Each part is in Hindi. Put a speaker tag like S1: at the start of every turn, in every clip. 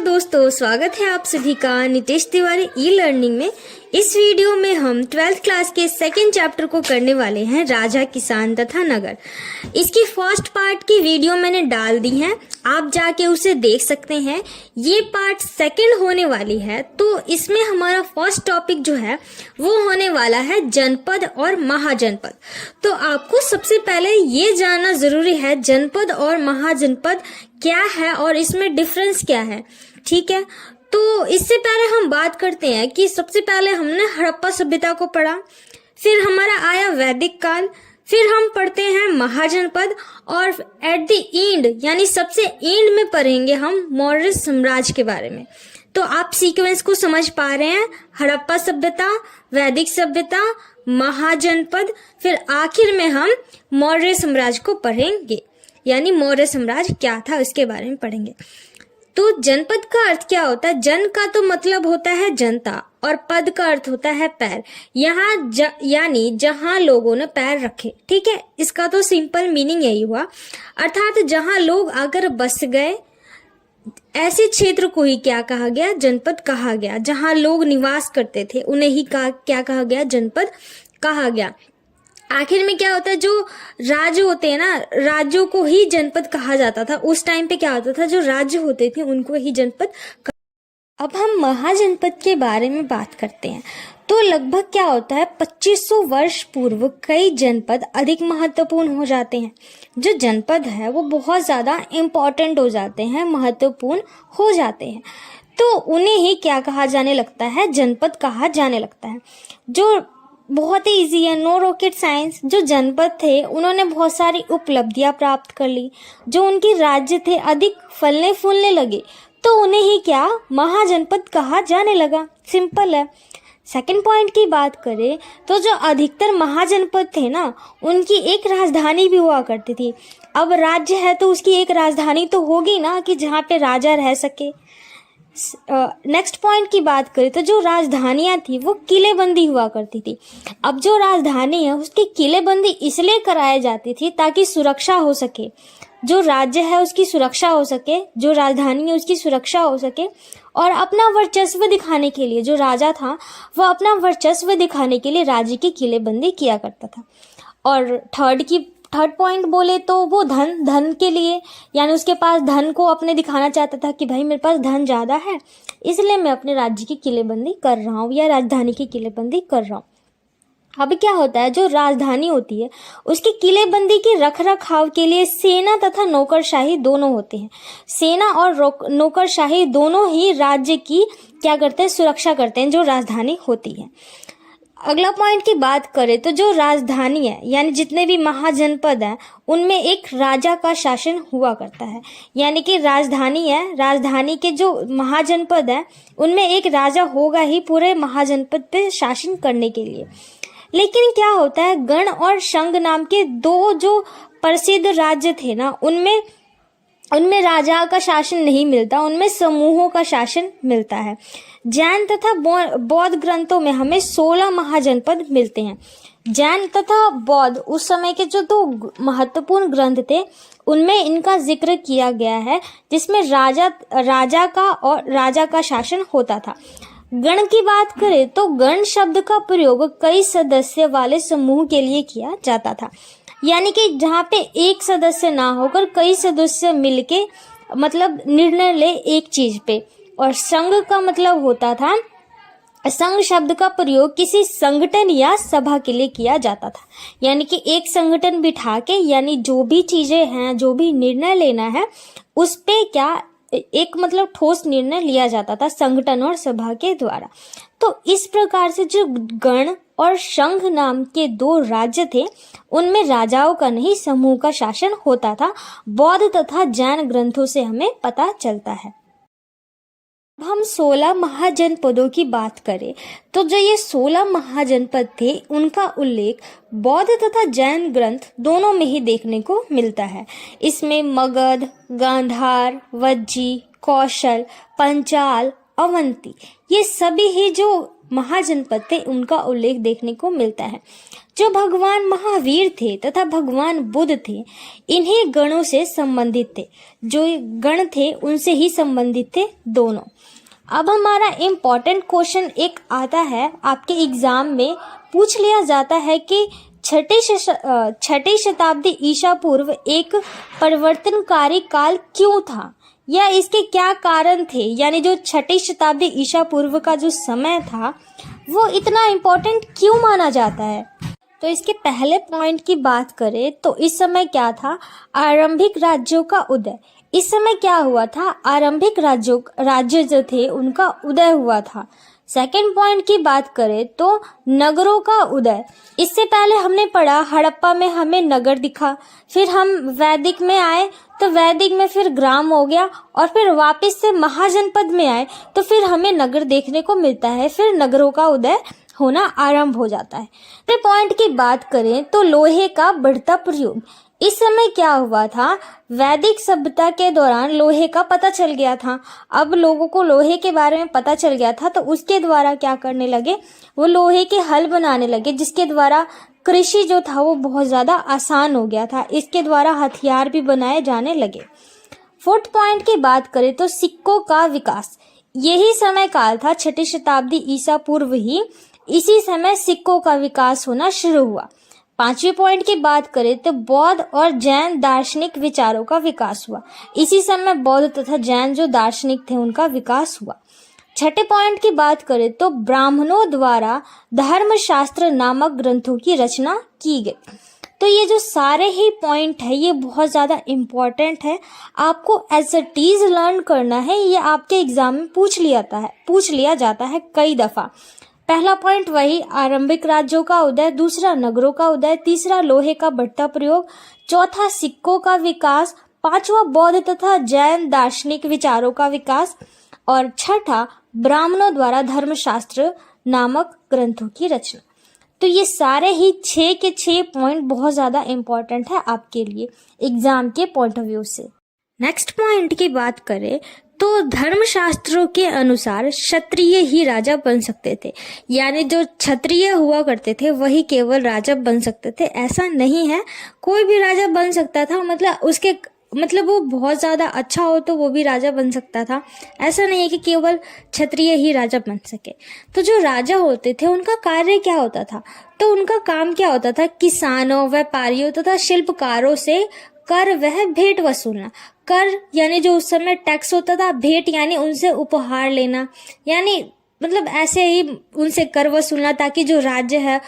S1: नमस्कार दोस्तों, स्वागत है आप सभी का नितेश तिवारी ई लर्निंग में। इस वीडियो में हम 12th क्लास के सेकंड चैप्टर को करने वाले हैं, राजा, किसान तथा नगर। इसकी फर्स्ट पार्ट की वीडियो मैंने डाल दी है, आप जाके उसे देख सकते हैं। ये पार्ट सेकंड होने वाली है, तो इसमें हमारा फर्स्ट टॉपिक जो है वो होने वाला है जनपद और महाजनपद। तो आपको सबसे पहले ये जानना जरूरी है जनपद और महाजनपद क्या है और इसमें डिफरेंस क्या है। ठीक है, तो इससे पहले हम बात करते हैं कि सबसे पहले हमने हड़प्पा सभ्यता को पढ़ा, फिर हमारा आया वैदिक काल, फिर हम पढ़ते हैं महाजनपद और एट द एंड यानी सबसे एंड में पढ़ेंगे हम मौर्य साम्राज्य के बारे में। तो आप सीक्वेंस को समझ पा रहे हैं, हड़प्पा सभ्यता, वैदिक सभ्यता, महाजनपद, फिर आखिर में हम मौर्य साम्राज्य को पढ़ेंगे, यानी मौर्य साम्राज्य क्या था उसके बारे में पढ़ेंगे। तो जनपद का अर्थ क्या होता है? जन का तो मतलब होता है जनता और पद का अर्थ होता है पैर। यहाँ यानी जहां लोगों ने पैर रखे। ठीक है, इसका तो सिंपल मीनिंग यही हुआ, अर्थात जहां लोग आकर बस गए, ऐसे क्षेत्र को ही क्या कहा गया? जनपद कहा गया। जहां लोग निवास करते थे उन्हें ही क्या कहा गया? जनपद कहा गया। आखिर में क्या होता है, जो राज्य होते हैं ना, राज्यों को ही जनपद कहा जाता था। उस टाइम पे क्या होता था, जो राज्य होते थे उनको ही जनपद। अब हम महाजनपद के बारे में बात करते हैं। तो लगभग क्या होता है, 2500 वर्ष पूर्व कई जनपद अधिक महत्वपूर्ण हो जाते हैं। जो जनपद है वो बहुत ज्यादा इम्पोर्टेंट हो जाते हैं, महत्वपूर्ण हो जाते हैं, तो उन्हें ही क्या कहा जाने लगता है? जनपद कहा जाने लगता है। जो बहुत ही इजी है, नो रॉकेट साइंस। जो जनपद थे उन्होंने बहुत सारी उपलब्धियां प्राप्त कर ली, जो उनके राज्य थे अधिक फलने फूलने लगे, तो उन्हें ही क्या? महाजनपद कहा जाने लगा। सिंपल है। सेकंड पॉइंट की बात करें तो जो अधिकतर महाजनपद थे ना, उनकी एक राजधानी भी हुआ करती थी। अब राज्य है तो उसकी एक राजधानी तो होगी ना, कि जहाँ पे राजा रह सके। नेक्स्ट पॉइंट की बात करें तो जो राजधानियां थी वो किलेबंदी हुआ करती थी। अब जो राजधानी है उसकी किलेबंदी इसलिए कराई जाती थी ताकि सुरक्षा हो सके, जो राज्य है उसकी सुरक्षा हो सके, जो राजधानी है उसकी सुरक्षा हो सके, और अपना वर्चस्व दिखाने के लिए जो राजा था वह अपना वर्चस्व दिखाने के लिए राज्य की किलेबंदी किया करता था। और थर्ड पॉइंट बोले तो वो धन के लिए, यानी उसके पास धन को अपने दिखाना चाहता था कि भाई मेरे पास धन ज्यादा है, इसलिए मैं अपने राज्य की किलेबंदी कर रहा हूँ या राजधानी की किलेबंदी कर रहा हूँ। अब क्या होता है, जो राजधानी होती है उसकी किलेबंदी के रख रखाव के लिए सेना तथा नौकरशाही दोनों होते हैं। सेना और नौकरशाही दोनों ही राज्य की क्या करते हैं? सुरक्षा करते हैं, जो राजधानी होती है। अगला पॉइंट की बात करें तो जो राजधानी है, यानी जितने भी महाजनपद हैं, उनमें एक राजा का शासन हुआ करता है। यानी कि राजधानी है, राजधानी के जो महाजनपद हैं उनमें एक राजा होगा ही पूरे महाजनपद पे शासन करने के लिए। लेकिन क्या होता है, गण और शंग नाम के दो जो प्रसिद्ध राज्य थे ना, उनमें राजा का शासन नहीं मिलता, उनमें समूहों का शासन मिलता है। जैन तथा बौद्ध ग्रंथों में हमें 16 महाजनपद मिलते हैं। जैन तथा बौद्ध उस समय के जो दो महत्वपूर्ण ग्रंथ थे उनमें इनका जिक्र किया गया है, जिसमें राजा का शासन होता था। गण की बात करें तो गण शब्द का प्रयोग कई सदस्य वाले समूह के लिए किया जाता था, यानी कि जहाँ पे एक सदस्य ना होकर कई सदस्य मिलके मतलब निर्णय ले एक चीज पे। और संघ का मतलब होता था, संघ शब्द का प्रयोग किसी संगठन या सभा के लिए किया जाता था, यानी कि एक संगठन बिठा के, यानी जो भी चीजें हैं, जो भी निर्णय लेना है उस पे क्या एक मतलब ठोस निर्णय लिया जाता था संगठन और सभा के द्वारा। तो इस प्रकार से जो गण और शंख नाम के दो राज्य थे उनमें राजाओं का नहीं समूह का शासन होता था। बौद्ध तथा जैन ग्रंथों से हमें पता चलता है। अब हम 16 महाजनपदों की बात करें तो जो ये 16 महाजनपद थे उनका उल्लेख बौद्ध तथा जैन ग्रंथ दोनों में ही देखने को मिलता है। इसमें मगध, गांधार, वज्जी, कौशल, पंचाल, अवंती, ये सभी ही जो महाजनपद थे उनका उल्लेख देखने को मिलता है। जो भगवान महावीर थे तथा भगवान बुद्ध थे, इन्हीं गणों से संबंधित थे। जो गण थे उनसे ही संबंधित थे दोनों। अब हमारा इम्पोर्टेंट क्वेश्चन एक आता है, आपके एग्जाम में पूछ लिया जाता है कि छठी शताब्दी ईसा पूर्व एक परिवर्तनकारी काल क्यों था, या इसके क्या कारण थे। यानी जो छठी शताब्दी ईसा पूर्व का जो समय था वो इतना इम्पोर्टेंट क्यों माना जाता है। तो इसके पहले पॉइंट की बात करें तो इस समय क्या था, आरंभिक राज्यों का उदय। इस समय क्या हुआ था, आरंभिक राज्य जो थे उनका उदय हुआ था। सेकंड पॉइंट की बात करें तो नगरों का उदय। इससे पहले हमने पढ़ा हड़प्पा में हमें नगर दिखा, फिर हम वैदिक में आए तो वैदिक में फिर ग्राम हो गया, और फिर वापस से महाजनपद में आए तो फिर हमें नगर देखने को मिलता है, फिर नगरों का उदय होना आरंभ हो जाता है। फिर पॉइंट की बात करें तो लोहे का बढ़ता प्रयोग। इस समय क्या हुआ था, वैदिक सभ्यता के दौरान लोहे का पता चल गया था। अब लोगों को लोहे के बारे में पता चल गया था तो उसके द्वारा क्या करने लगे, वो लोहे के हल बनाने लगे, जिसके द्वारा कृषि जो था वो बहुत ज्यादा आसान हो गया था। इसके द्वारा हथियार भी बनाए जाने लगे। फोर्थ पॉइंट की बात करें तो सिक्कों का विकास। यही समय काल था, छठी शताब्दी ईसा पूर्व ही इसी समय सिक्कों का विकास होना शुरू हुआ। पांचवें पॉइंट की बात करें तो बौद्ध और जैन दार्शनिक विचारों का विकास हुआ। इसी समय बौद्ध तथा जैन जो दार्शनिक थे उनका विकास हुआ। छठे पॉइंट की बात करें तो ब्राह्मणों द्वारा धर्मशास्त्र नामक ग्रंथों की रचना की गई। तो ये जो सारे ही पॉइंट है ये बहुत ज्यादा इम्पोर्टेंट है, आपको एज अ टीज लर्न करना है। ये आपके एग्जाम में पूछ लिया जाता है कई दफा। पहला पॉइंट वही आरंभिक राज्यों का उदय, दूसरा नगरों का उदय, तीसरा लोहे का बढ़ता प्रयोग, चौथा सिक्कों का विकास, पांचवा बौद्ध तथा जैन दार्शनिक विचारों का विकास, और छठा ब्राह्मणों द्वारा धर्मशास्त्र नामक ग्रंथों की रचना। तो ये सारे ही 6 के 6 पॉइंट बहुत ज्यादा इम्पोर्टेंट है आपके लिए एग्जाम के पॉइंट ऑफ व्यू से। नेक्स्ट पॉइंट की बात करें तो धर्मशास्त्रों के अनुसार क्षत्रिय ही राजा बन सकते थे। यानी जो क्षत्रिय हुआ करते थे वही केवल राजा बन सकते थे, ऐसा नहीं है, कोई भी राजा बन सकता था। मतलब वो बहुत ज्यादा अच्छा हो तो वो भी राजा बन सकता था। ऐसा नहीं है कि केवल क्षत्रिय ही राजा बन सके। तो जो राजा होते थे उनका कार्य क्या होता था, तो उनका काम क्या होता था, किसानों, व्यापारियों तथा शिल्पकारों से कर वह भेंट वसूलना। कर यानी जो उस समय टैक्स होता था, भेंट यानी उनसे उपहार लेना, यानी मतलब ऐसे ही उनसे कर वसूलना, ताकि जो राज्य है,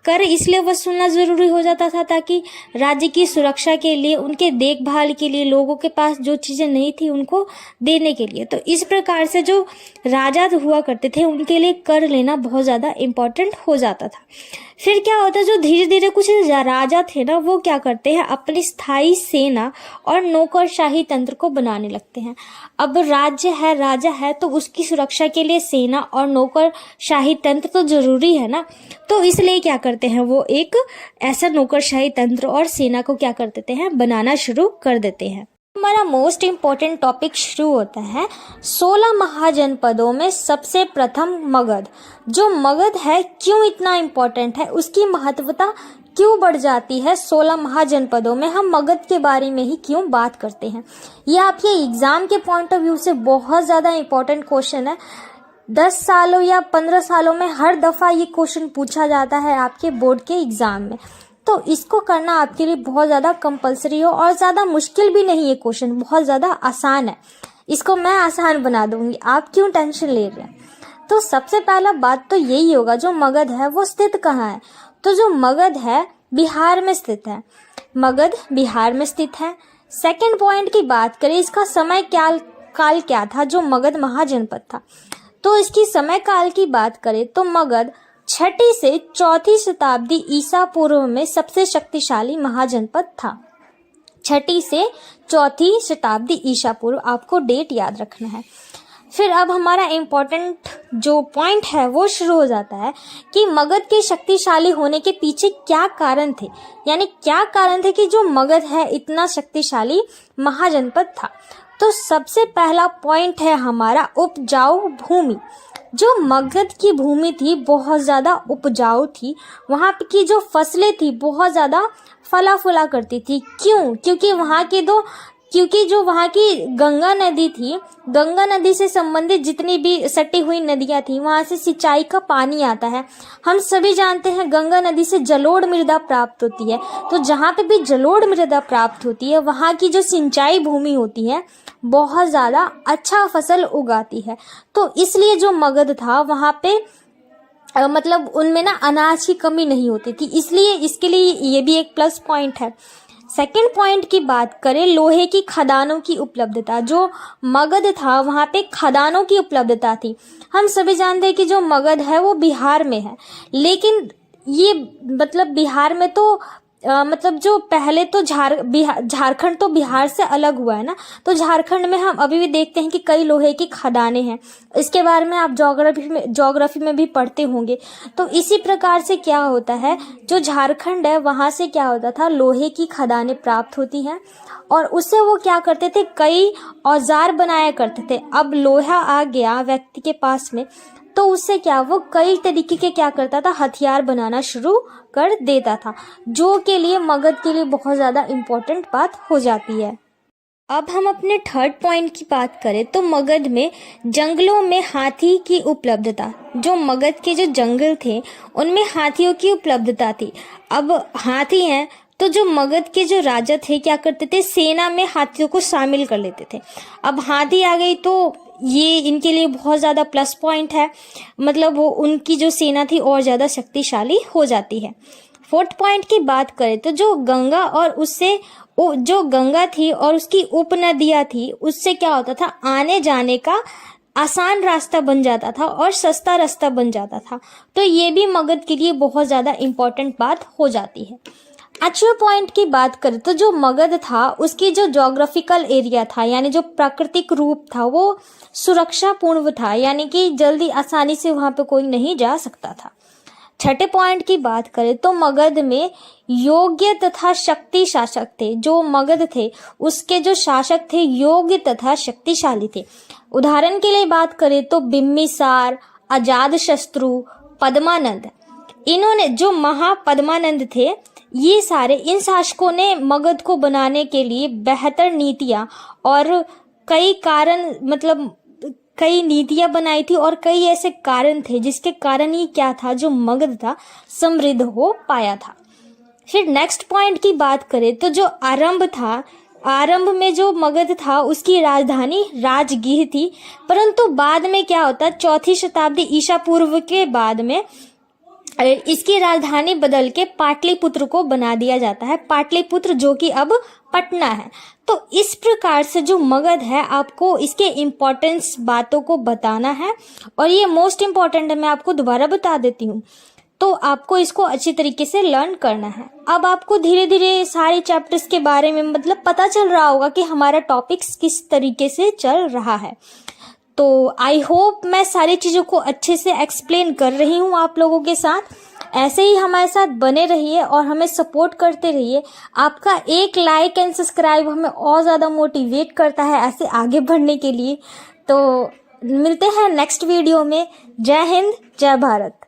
S1: कर इसलिए वसूलना जरूरी हो जाता था ताकि राज्य की सुरक्षा के लिए, उनके देखभाल के लिए, लोगों के पास जो चीजें नहीं थी उनको देने के लिए। तो इस प्रकार से जो राजा हुआ करते थे उनके लिए कर लेना बहुत ज्यादा इम्पोर्टेंट हो जाता था। फिर क्या होता है, जो धीरे धीरे कुछ राजा थे ना वो क्या करते हैं, अपनी स्थायी सेना और नौकरशाही तंत्र को बनाने लगते हैं। अब राज्य है, राजा है, तो उसकी सुरक्षा के लिए सेना और नौकरशाही तंत्र तो जरूरी है ना। तो इसलिए क्या करते हैं, वो एक ऐसा नौकरशाही तंत्र और सेना को क्या कर देते हैं, बनाना शुरू कर देते हैं। हमारा मोस्ट इम्पोर्टेंट टॉपिक शुरू होता है 16 महाजनपदों में सबसे प्रथम मगध। जो मगध है क्यों इतना इम्पोर्टेंट है, उसकी महत्वता क्यों बढ़ जाती है, 16 महाजनपदों में हम मगध के बारे में ही क्यों बात करते हैं। यह आपके एग्जाम के पॉइंट ऑफ व्यू से बहुत ज्यादा इम्पोर्टेंट क्वेश्चन है। 10 सालों या 15 सालों में हर दफा ये क्वेश्चन पूछा जाता है आपके बोर्ड के एग्जाम में। तो इसको करना आपके लिए बहुत ज्यादा कंपलसरी हो, और ज्यादा मुश्किल भी नहीं है, क्वेश्चन बहुत ज्यादा आसान है। इसको मैं आसान बना दूंगी, आप क्यों टेंशन ले रहे हैं। तो सबसे पहला बात तो यही होगा, जो मगध है वो स्थित कहाँ है। तो जो मगध है बिहार में स्थित है, मगध बिहार में स्थित है। सेकंड पॉइंट की बात करें, इसका समय काल क्या था, जो मगध महाजनपद था। तो इसकी समय काल की बात करें तो मगध 6ठी से 4थी शताब्दी ईसा पूर्व में सबसे शक्तिशाली महाजनपद था। 6ठी से 4थी शताब्दी ईसा पूर्व, आपको डेट याद रखना है। फिर अब हमारा इम्पोर्टेंट जो पॉइंट है वो शुरू हो जाता है कि मगध के शक्तिशाली होने के पीछे क्या कारण थे, यानी क्या कारण थे कि जो मगध है इतना शक्तिशाली महाजनपद था। तो सबसे पहला पॉइंट है हमारा उपजाऊ भूमि। जो मगध की भूमि थी बहुत ज़्यादा उपजाऊ थी, वहाँ की जो फसलें थी बहुत ज़्यादा फला फूला करती थी। क्यों? क्योंकि जो वहाँ की गंगा नदी थी, गंगा नदी से संबंधित जितनी भी सटी हुई नदियाँ थी, वहाँ से सिंचाई का पानी आता है। हम सभी जानते हैं गंगा नदी से जलोढ़ मृदा प्राप्त होती है। तो जहाँ पे भी जलोढ़ मृदा प्राप्त होती है, वहाँ की जो सिंचाई भूमि होती है बहुत ज़्यादा अच्छा फसल उगाती है। तो इसलिए जो मगध था वहाँ पे मतलब उनमें ना अनाज की कमी नहीं होती थी, इसलिए इसके लिए ये भी एक प्लस पॉइंट है। सेकंड पॉइंट की बात करें, लोहे की खदानों की उपलब्धता। जो मगध था वहाँ पे खदानों की उपलब्धता थी। हम सभी जानते हैं कि जो मगध है वो बिहार में है, लेकिन ये मतलब बिहार में तो मतलब जो पहले तो झारखंड तो बिहार से अलग हुआ है ना, तो झारखंड में हम अभी भी देखते हैं कि कई लोहे की खदानें हैं। इसके बारे में आप ज्योग्राफी में भी पढ़ते होंगे। तो इसी प्रकार से क्या होता है, जो झारखंड है वहाँ से क्या होता था, लोहे की खदानें प्राप्त होती हैं और उससे वो क्या करते थे, कई औजार बनाया करते थे। अब लोहा आ गया व्यक्ति के पास में, तो उससे क्या वो कई तरीके के क्या करता था, हथियार बनाना शुरू कर देता था, जो के लिए मगध के लिए बहुत ज़्यादा इम्पोर्टेंट बात हो जाती है। अब हम अपने थर्ड पॉइंट की बात करें तो मगध में जंगलों में हाथी की उपलब्धता। जो मगध के जो जंगल थे उनमें हाथियों की उपलब्धता थी। अब हाथी हैं तो जो मगध के जो राजा थे क्या करते थे, सेना में हाथियों को शामिल कर लेते थे। अब हाथी आ गई तो ये इनके लिए बहुत ज़्यादा प्लस पॉइंट है, मतलब वो उनकी जो सेना थी और ज़्यादा शक्तिशाली हो जाती है। फोर्थ पॉइंट की बात करें तो जो गंगा और उससे जो गंगा थी और उसकी उपनदियाँ थी, उससे क्या होता था, आने जाने का आसान रास्ता बन जाता था और सस्ता रास्ता बन जाता था। तो ये भी मगध के लिए बहुत ज़्यादा इम्पोर्टेंट बात हो जाती है। एक्चुअल पॉइंट की बात करें तो जो मगध था उसकी जो ज्योग्राफिकल एरिया था, यानी जो प्राकृतिक रूप था, वो सुरक्षापूर्ण था, यानी कि जल्दी आसानी से वहाँ पे कोई नहीं जा सकता था। छठे पॉइंट की बात करें तो मगध में योग्य तथा शक्ति शासक थे। जो मगध थे उसके जो शासक थे योग्य तथा शक्तिशाली थे। उदाहरण के लिए बात करें तो बिम्बिसार, अजातशत्रु, पद्मानंद, इन्होंने जो महापद्मानंद थे, ये सारे इन शासकों ने मगध को बनाने के लिए बेहतर नीतियां और कई नीतियां बनाई थी और कई ऐसे कारण थे जिसके कारण ही क्या था, जो मगध था समृद्ध हो पाया था। फिर नेक्स्ट पॉइंट की बात करें तो जो आरंभ में जो मगध था उसकी राजधानी राजगीर थी, परंतु बाद में क्या होता, 4वीं शताब्दी ईसा पूर्व के बाद में इसकी राजधानी बदल के पाटलिपुत्र को बना दिया जाता है। पाटलिपुत्र जो कि अब पटना है। तो इस प्रकार से जो मगध है आपको इसके इम्पोर्टेंस बातों को बताना है और ये मोस्ट इम्पोर्टेंट है, मैं आपको दोबारा बता देती हूँ। तो आपको इसको अच्छी तरीके से लर्न करना है। अब आपको धीरे धीरे सारे चैप्टर्स के बारे में मतलब पता चल रहा होगा कि हमारा टॉपिक्स किस तरीके से चल रहा है। तो आई होप मैं सारी चीज़ों को अच्छे से एक्सप्लेन कर रही हूँ आप लोगों के साथ। ऐसे ही हमारे साथ बने रहिए और हमें सपोर्ट करते रहिए। आपका एक लाइक एंड सब्सक्राइब हमें और ज़्यादा मोटिवेट करता है ऐसे आगे बढ़ने के लिए। तो मिलते हैं नेक्स्ट वीडियो में। जय हिंद, जय भारत।